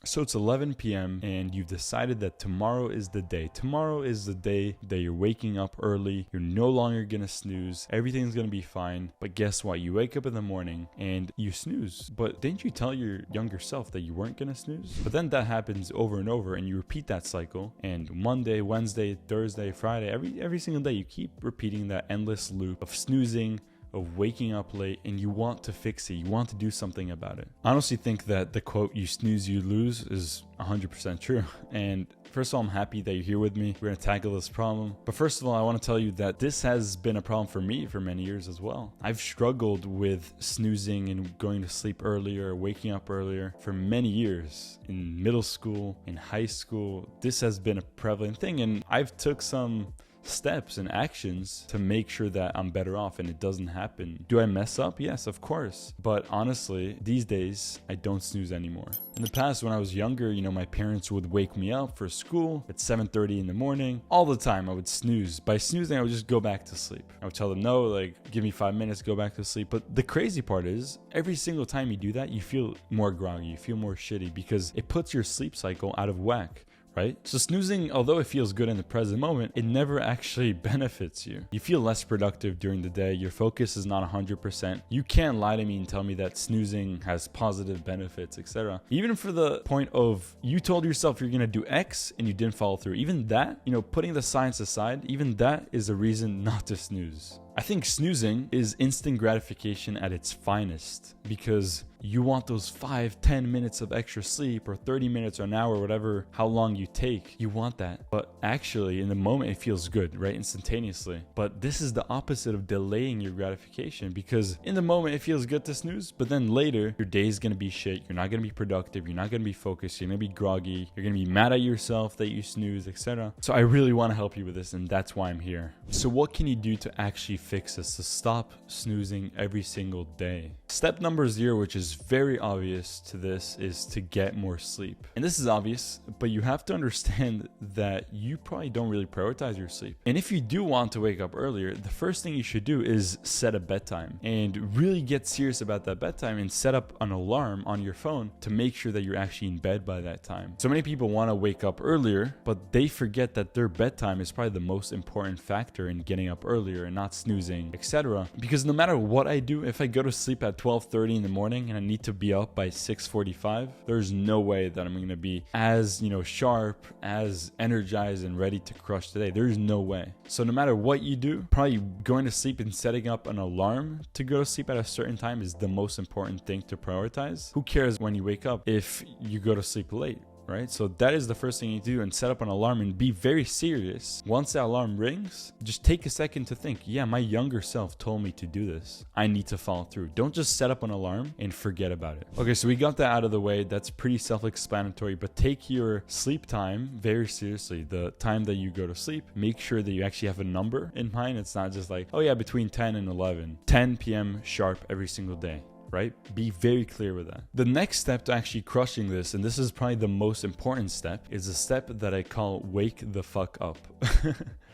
So it's 11 p.m. and you've decided that tomorrow is the day. Tomorrow is the day that you're waking up early. You're no longer going to snooze. Everything's going to be fine. But guess what? You wake up in the morning and you snooze. But didn't you tell your younger self that you weren't going to snooze? But then that happens over and over and you repeat that cycle. And Monday, Wednesday, Thursday, Friday, every single day you keep repeating that endless loop of snoozing, of waking up late, and you want to fix it. You want to do something about it. I honestly think that the quote, "you snooze, you lose," is 100% true. And first of all, I'm happy that you're here with me. We're going to tackle this problem. But first of all, I want to tell you that this has been a problem for me for many years as well. I've struggled with snoozing and going to sleep earlier, waking up earlier for many years. In middle school, in high school, this has been a prevalent thing. And I've took some steps and actions to make sure that I'm better off and it doesn't happen. Do I mess up? Yes, of course. But honestly, these days, I don't snooze anymore. In the past, when I was younger, my parents would wake me up for school at 7:30 in the morning. All the time, I would snooze. By snoozing, I would just go back to sleep. I would tell them, no, give me 5 minutes, go back to sleep. But the crazy part is, every single time you do that, you feel more groggy, you feel more shitty because it puts your sleep cycle out of whack. Right? So snoozing, although it feels good in the present moment, it never actually benefits you. You feel less productive during the day. Your focus is not 100%. You can't lie to me and tell me that snoozing has positive benefits, etc. Even for the point of you told yourself you're going to do X and you didn't follow through. Even that, putting the science aside, even that is a reason not to snooze. I think snoozing is instant gratification at its finest because you want those 5-10 minutes of extra sleep or 30 minutes or an hour, whatever, how long you take. You want that. But actually, in the moment, it feels good, right? Instantaneously. But this is the opposite of delaying your gratification because in the moment, it feels good to snooze. But then later, your day is going to be shit. You're not going to be productive. You're not going to be focused. You're going to be groggy. You're going to be mad at yourself that you snooze, etc. So I really want to help you with this, and that's why I'm here. So what can you do to actually fix this, to stop snoozing every single day? Step number 0, which is very obvious to this, is to get more sleep. And this is obvious, but you have to understand that you probably don't really prioritize your sleep. And if you do want to wake up earlier, the first thing you should do is set a bedtime and really get serious about that bedtime and set up an alarm on your phone to make sure that you're actually in bed by that time. So many people want to wake up earlier, but they forget that their bedtime is probably the most important factor in getting up earlier and not snoozing, etc. Because no matter what I do, if I go to sleep at 12:30 in the morning and I need to be up by 6:45, there's no way that I'm going to be as, sharp, as energized and ready to crush today. There's no way. So no matter what you do, probably going to sleep and setting up an alarm to go to sleep at a certain time is the most important thing to prioritize. Who cares when you wake up if you go to sleep late? Right? So that is the first thing you do, and set up an alarm and be very serious. Once that alarm rings, just take a second to think, yeah, my younger self told me to do this. I need to follow through. Don't just set up an alarm and forget about it. Okay, so we got that out of the way. That's pretty self-explanatory, but take your sleep time very seriously. The time that you go to sleep, make sure that you actually have a number in mind. It's not just like, oh yeah, between 10 and 11, 10 p.m. sharp every single day. Right? Be very clear with that. The next step to actually crushing this, and this is probably the most important step, is a step that I call wake the fuck up.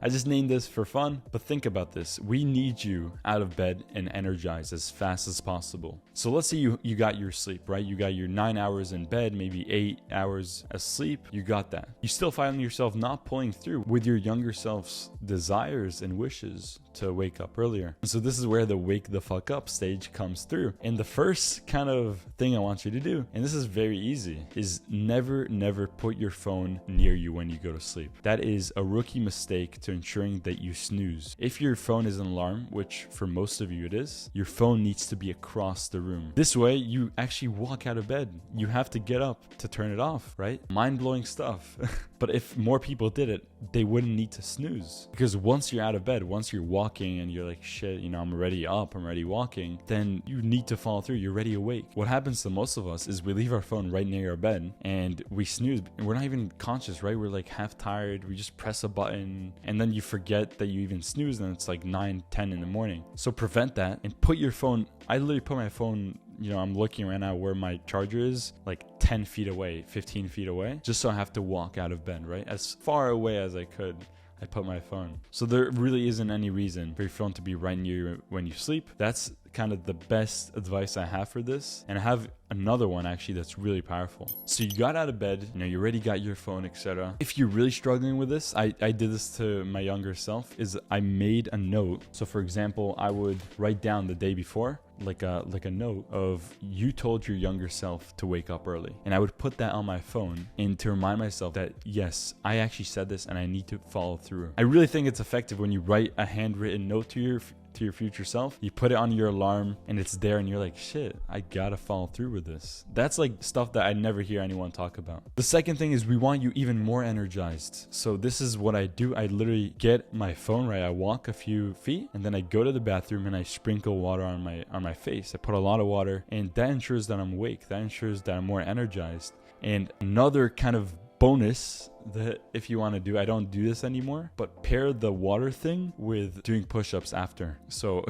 I just named this for fun, but think about this. We need you out of bed and energized as fast as possible. So let's say you got your sleep, right? You got your 9 hours in bed, maybe 8 hours asleep. You got that. You still find yourself not pulling through with your younger self's desires and wishes to wake up earlier. And so this is where the wake the fuck up stage comes through. And the first kind of thing I want you to do, and this is very easy, is never put your phone near you when you go to sleep. That is a rookie mistake to ensuring that you snooze. If your phone is an alarm, which for most of you it is, your phone needs to be across the room. This way you actually walk out of bed. You have to get up to turn it off, right? Mind-blowing stuff. But if more people did it, they wouldn't need to snooze. Because once you're out of bed, once you're walking and you're like, shit, I'm already up, I'm already walking, then you need to follow through. You're already awake. What happens to most of us is we leave our phone right near our bed and we snooze. And we're not even conscious, right? We're like half tired. We just press a button and then you forget that you even snooze and it's like 9, 10 in the morning. So prevent that and put your phone, I literally put my phone, I'm looking right now where my charger is, like 10 feet away, 15 feet away, just so I have to walk out of bed, right? As far away as I could, I put my phone. So there really isn't any reason for your phone to be right near you when you sleep. That's kind of the best advice I have for this. And I have another one actually that's really powerful. So you got out of bed, you already got your phone, etc. If you're really struggling with this, I did this to my younger self, is I made a note. So for example, I would write down the day before, like a note of you told your younger self to wake up early, and I would put that on my phone and to remind myself that yes, I actually said this and I need to follow through. I really think it's effective when you write a handwritten note to your future self. You put it on your alarm and it's there and you're like, shit, I gotta follow through with this. That's like stuff that I never hear anyone talk about. The second thing is we want you even more energized. So this is what I do. I literally get my phone, right? I walk a few feet and then I go to the bathroom and I sprinkle water on my face. I put a lot of water, and that ensures that I'm awake. That ensures that I'm more energized. And another kind of bonus that if you want to do, I don't do this anymore, but pair the water thing with doing push-ups after. So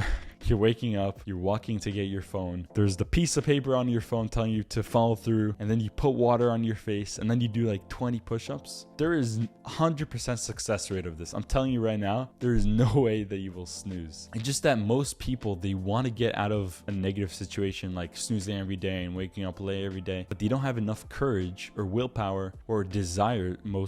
you're waking up, you're walking to get your phone, there's the piece of paper on your phone telling you to follow through, and then you put water on your face, and then you do like 20 push-ups. There is 100% success rate of this. I'm telling you right now, there is no way that you will snooze. It's just that most people, they want to get out of a negative situation like snoozing every day and waking up late every day, but they don't have enough courage or willpower or desire mostly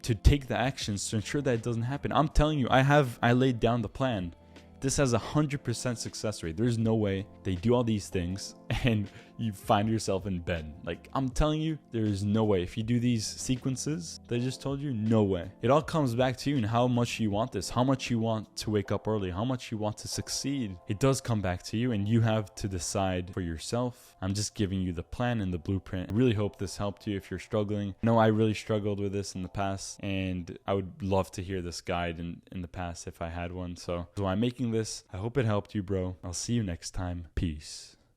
to take the actions to ensure that it doesn't happen. I'm telling you, I laid down the plan. This has 100% success rate. There's no way they do all these things and you find yourself in bed. Like, I'm telling you, there is no way. If you do these sequences that I just told you, no way. It all comes back to you and how much you want this, how much you want to wake up early, how much you want to succeed. It does come back to you and you have to decide for yourself. I'm just giving you the plan and the blueprint. I really hope this helped you if you're struggling. I know I really struggled with this in the past, and I would love to hear this guide in the past if I had one. So I'm making this. I hope it helped you, bro. I'll see you next time. Peace.